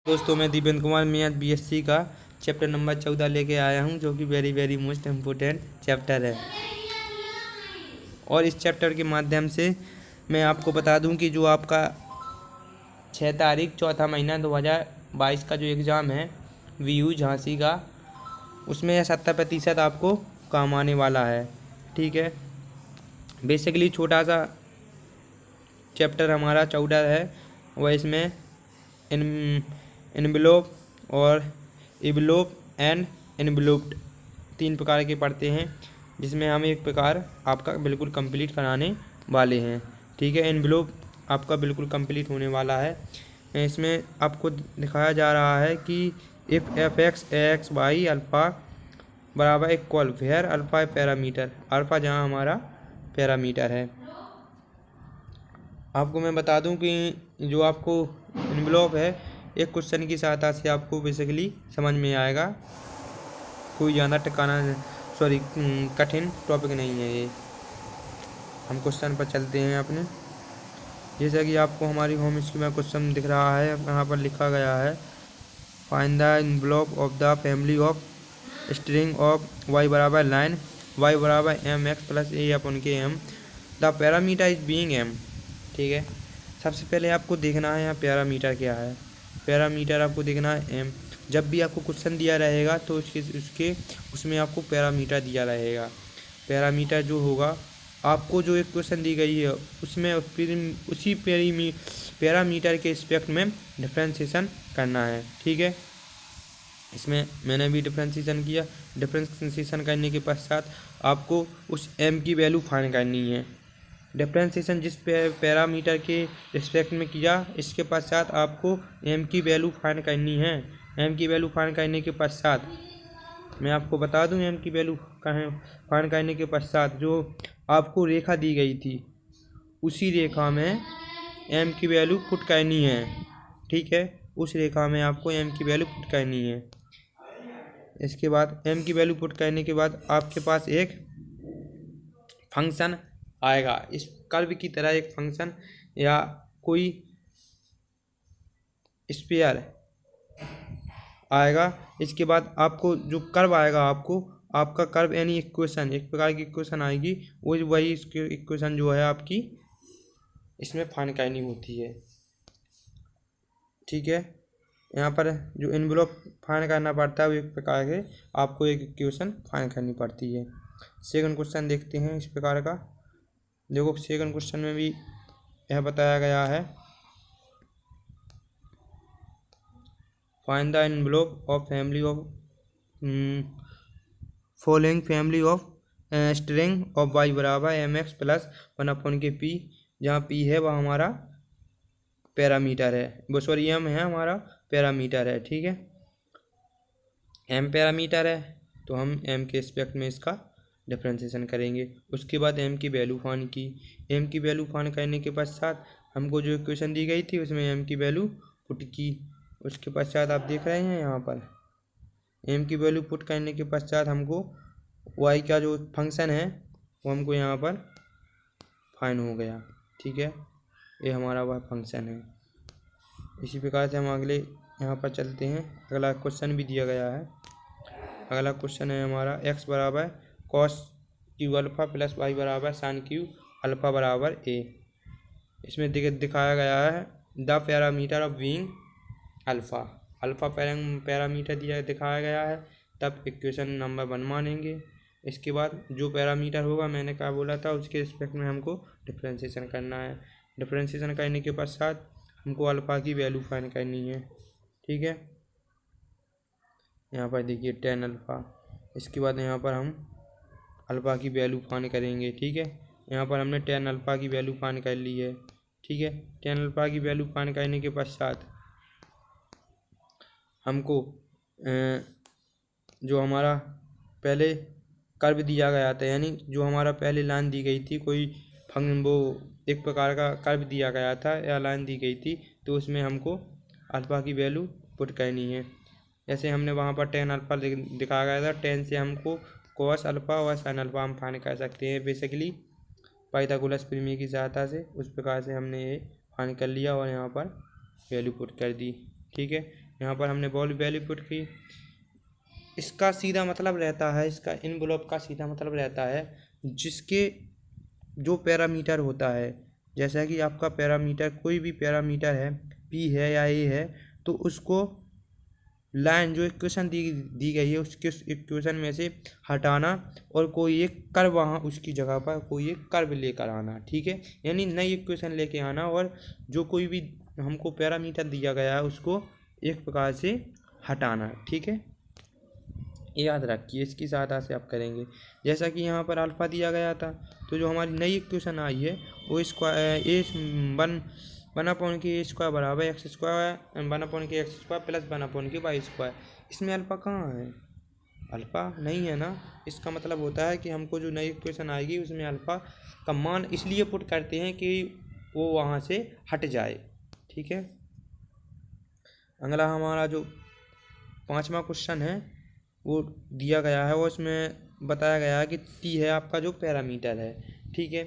दोस्तों मैं दीपेंद्र कुमार मियाँ बीएससी का चैप्टर नंबर 14 लेके आया हूँ, जो कि वेरी मोस्ट इम्पोर्टेंट चैप्टर है। और इस चैप्टर के माध्यम से मैं आपको बता दूं कि जो आपका 6 तारीख चौथा महीना 2022 का जो एग्ज़ाम है वीयू झांसी का, उसमें 70% आपको काम आने वाला है। ठीक है, बेसिकली छोटा सा चैप्टर हमारा 14 है, वह इसमें एनवेलोप और इवलोप एंड एनवेलोप्ड 3 प्रकार के पढ़ते हैं, जिसमें हम एक प्रकार आपका बिल्कुल कंप्लीट कराने वाले हैं। ठीक है, एनवेलोप आपका बिल्कुल कंप्लीट होने वाला है। इसमें आपको दिखाया जा रहा है कि if f x y alpha बराबर equal where alpha parameter, alpha जहाँ हमारा पैरामीटर है। आपको मैं बता दूं कि जो आपको एनवेलोप है, एक क्वेश्चन की सहायता से आपको बेसिकली समझ में आएगा। कोई ज़्यादा कठिन टॉपिक नहीं है ये। हम क्वेश्चन पर चलते हैं अपने। जैसा कि आपको हमारी होम स्क्रीन में क्वेश्चन दिख रहा है, यहाँ पर लिखा गया है find the envelope of the family of string of Y बराबर लाइन वाई बराबर एम एक्स प्लस ए अपन के M, the parameter is being M. ठीक है, सबसे पहले आपको देखना है यहाँ पैरामीटर क्या है। पैरामीटर आपको देखना है एम। जब भी आपको क्वेश्चन दिया रहेगा तो उसमें आपको पैरामीटर दिया रहेगा। पैरामीटर जो होगा, आपको जो एक क्वेश्चन दी गई है उसमें उसी पैरामीटर के रिस्पेक्ट में डिफ्रेंशिएशन करना है। ठीक है, इसमें मैंने भी डिफ्रेंशिएशन किया। डिफ्रेंशिएशन करने के पश्चात आपको उस एम की वैल्यू फाइंड करनी है। डिफ्रेंशिएशन जिस पैरामीटर के रिस्पेक्ट में किया, इसके पश्चात आपको एम की वैल्यू फाइंड करनी है। एम की वैल्यू फाइंड करने के पश्चात मैं आपको बता दूं, एम की वैल्यू फाइंड करने के पश्चात जो आपको रेखा दी गई थी, उसी रेखा में एम की वैल्यू पुट करनी है। ठीक है, उस रेखा में आपको एम की वैल्यू पुट करनी है। इसके बाद एम की वैल्यू पुट करने के बाद आपके पास एक फंक्शन आएगा, इस कर्व की तरह एक फंक्शन या कोई स्फीयर आएगा। इसके बाद आपको जो कर्व आएगा, आपका कर्व यानी इक्वेशन, एक प्रकार की इक्वेशन आएगी, वही इक्वेशन जो है आपकी इसमें फाइंड करनी होती है। ठीक है, यहाँ पर जो एनवेलोप फाइंड करना पड़ता है वो एक प्रकार के आपको एक इक्वेशन फाइंड करनी पड़ती है। सेकंड क्वेश्चन देखते हैं इस प्रकार का। देखो, सेकंड क्वेश्चन में भी यह बताया गया है find the envelope of family of following family of string of Y बराबर एम एक्स प्लस 1 के पी, जहाँ पी है वह हमारा पैरामीटर है, वो सॉरी एम है हमारा पैरामीटर है। ठीक है, एम पैरामीटर है तो हम एम के रिस्पेक्ट में इसका डिफ्रेंशिएशन करेंगे। उसके बाद एम की वैल्यू फाइंड की। एम की वैल्यू फाइंड करने के पश्चात हमको जो इक्वेशन दी गई थी उसमें एम की वैल्यू पुट की। उसके पश्चात आप देख रहे हैं यहाँ पर एम की वैल्यू पुट करने के पश्चात हमको वाई का जो फंक्शन है वो हमको यहाँ पर फाइंड हो गया। ठीक है, ये हमारा वह फंक्शन है। इसी प्रकार से हम अगले यहाँ पर चलते हैं। अगला क्वेश्चन भी दिया गया है। अगला क्वेश्चन है हमारा एक्स बराबर cos Q alpha plus Y बराबर साइन क्यू अल्फ़ा बराबर ए। इसमें दिखाया गया है the parameter of being alpha. Alpha parameter दिखाया गया है, तब इक्वेशन नंबर 1 मानेंगे। इसके बाद जो पैरामीटर होगा, मैंने क्या बोला था, उसके रिस्पेक्ट में हमको डिफ्रेंशिएशन करना है। डिफ्रेंशिएशन करने के पश्चात हमको अल्फ़ा की वैल्यू फाइंड करनी है। ठीक है, यहाँ पर देखिए 10 अल्फ़ा। इसके बाद यहाँ पर हम अल्फ़ा की वैल्यू फाइंड करेंगे। ठीक है, यहाँ पर हमने 10 अल्फ़ा की वैल्यू फाइंड कर ली है। ठीक है, 10 अल्फ़ा की वैल्यू फाइंड करने के पश्चात हमको जो हमारा पहले कर्व दिया गया था, यानी जो हमारा पहले लाइन दी गई थी, वो एक प्रकार का कर्व दिया गया था या लाइन दी गई थी, तो उसमें हमको अल्फ़ा की वैल्यू पुट करनी है। जैसे हमने वहाँ पर 10 अल्फ़ा दिखाया गया था, 10 से हमको कॉस अल्फ़ा और साइन अल्फ़ा हम फाइंड कर सकते हैं बेसिकली पाइथागोरस प्रमेय की सहायता से। उस प्रकार से हमने ये फाइंड कर लिया और यहाँ पर वैल्यू पुट कर दी। ठीक है, यहाँ पर हमने वैल्यू पुट की। इसका सीधा मतलब रहता है, इसका इनवलप का सीधा मतलब रहता है जिसके जो पैरामीटर होता है, जैसा कि आपका पैरामीटर कोई भी पैरामीटर है, पी है या ए है, तो उसको लाइन जो इक्वेशन दी गई है उसके इक्वेशन में से हटाना और कोई एक कर्व वहाँ उसकी जगह पर कोई एक कर्व लेकर आना। ठीक है, यानी नई इक्वेशन लेके आना और जो कोई भी हमको पैरामीटर दिया गया है उसको एक प्रकार से हटाना। ठीक है, याद रखिए, इसकी सहायता से आप करेंगे। जैसा कि यहाँ पर अल्फ़ा दिया गया था, तो जो हमारी नई इक्वेशन आई है वो स्क्वायर वन अपॉन के ए स्क्वायर बराबर एक्स स्क्वायर वन अपॉन के x square plus one upon के वाई स्क्वायर। इसमें अल्फ़ा कहाँ है? अल्फ़ा नहीं है ना। इसका मतलब होता है कि हमको जो नई इक्वेशन आएगी उसमें अल्फ़ा का मान इसलिए पुट करते हैं कि वो वहाँ से हट जाए। ठीक है, अगला हमारा जो 5वां क्वेश्चन है वो दिया गया है और उसमें बताया गया है कि टी है आपका जो पैरामीटर है। ठीक है,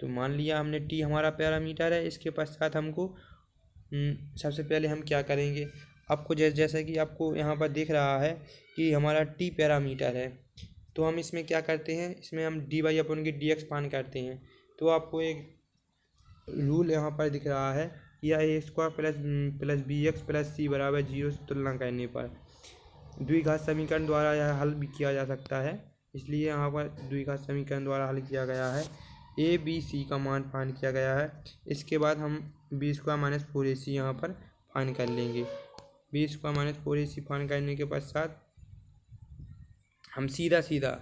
तो मान लिया हमने टी हमारा पैरामीटर है। इसके पश्चात हमको सबसे पहले हम क्या करेंगे, आपको जैसे कि आपको यहाँ पर दिख रहा है कि हमारा टी पैरामीटर है, तो हम इसमें क्या करते हैं, इसमें हम डी वाई अपन की डी एक्स मान करते हैं। तो आपको एक रूल यहाँ पर दिख रहा है, या a square plus b x plus c बराबर 0 से तुलना करने पर द्विघात समीकरण द्वारा यह हल भी किया जा सकता है। इसलिए यहाँ पर द्विघात समीकरण द्वारा हल किया गया है। ए बी सी का मान फाइंड किया गया है। इसके बाद हम बी स्क्वायर माइनस 4ac यहाँ पर फाइंड कर लेंगे। B square minus 4ac find करने के पश्चात हम सीधा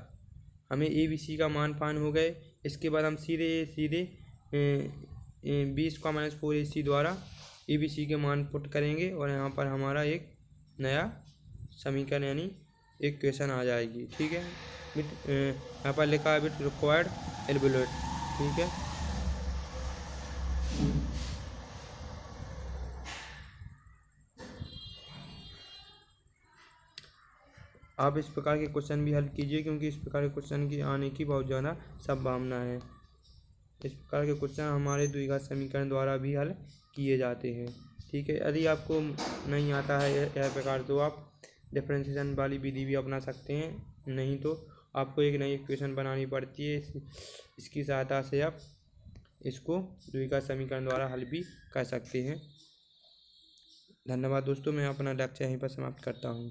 हमें ए बी सी का मान फाइंड हो गए। इसके बाद हम सीधे बी स्क्वायर माइनस 4ac द्वारा ए बी सी के मान पुट करेंगे और यहाँ पर हमारा एक नया समीकरण यानी एक क्वेश्चन आ जाएगी। ठीक है, यहाँ पर लिखा है विथ रिक्वायर्ड एल्बुलेट। ठीक है, आप इस प्रकार के क्वेश्चन भी हल कीजिए क्योंकि इस प्रकार के क्वेश्चन की आने की बहुत ज़्यादा संभावना है। इस प्रकार के क्वेश्चन हमारे द्विघात समीकरण द्वारा भी हल किए जाते हैं। ठीक है, यदि आपको नहीं आता है यह प्रकार तो आप डिफरेंशिएशन वाली विधि भी अपना सकते हैं, नहीं तो आपको एक नई इक्वेशन बनानी पड़ती है। इसकी सहायता से आप इसको द्विघात समीकरण द्वारा हल भी कर सकते हैं। धन्यवाद दोस्तों, मैं अपना लेक्चर यहीं पर समाप्त करता हूँ।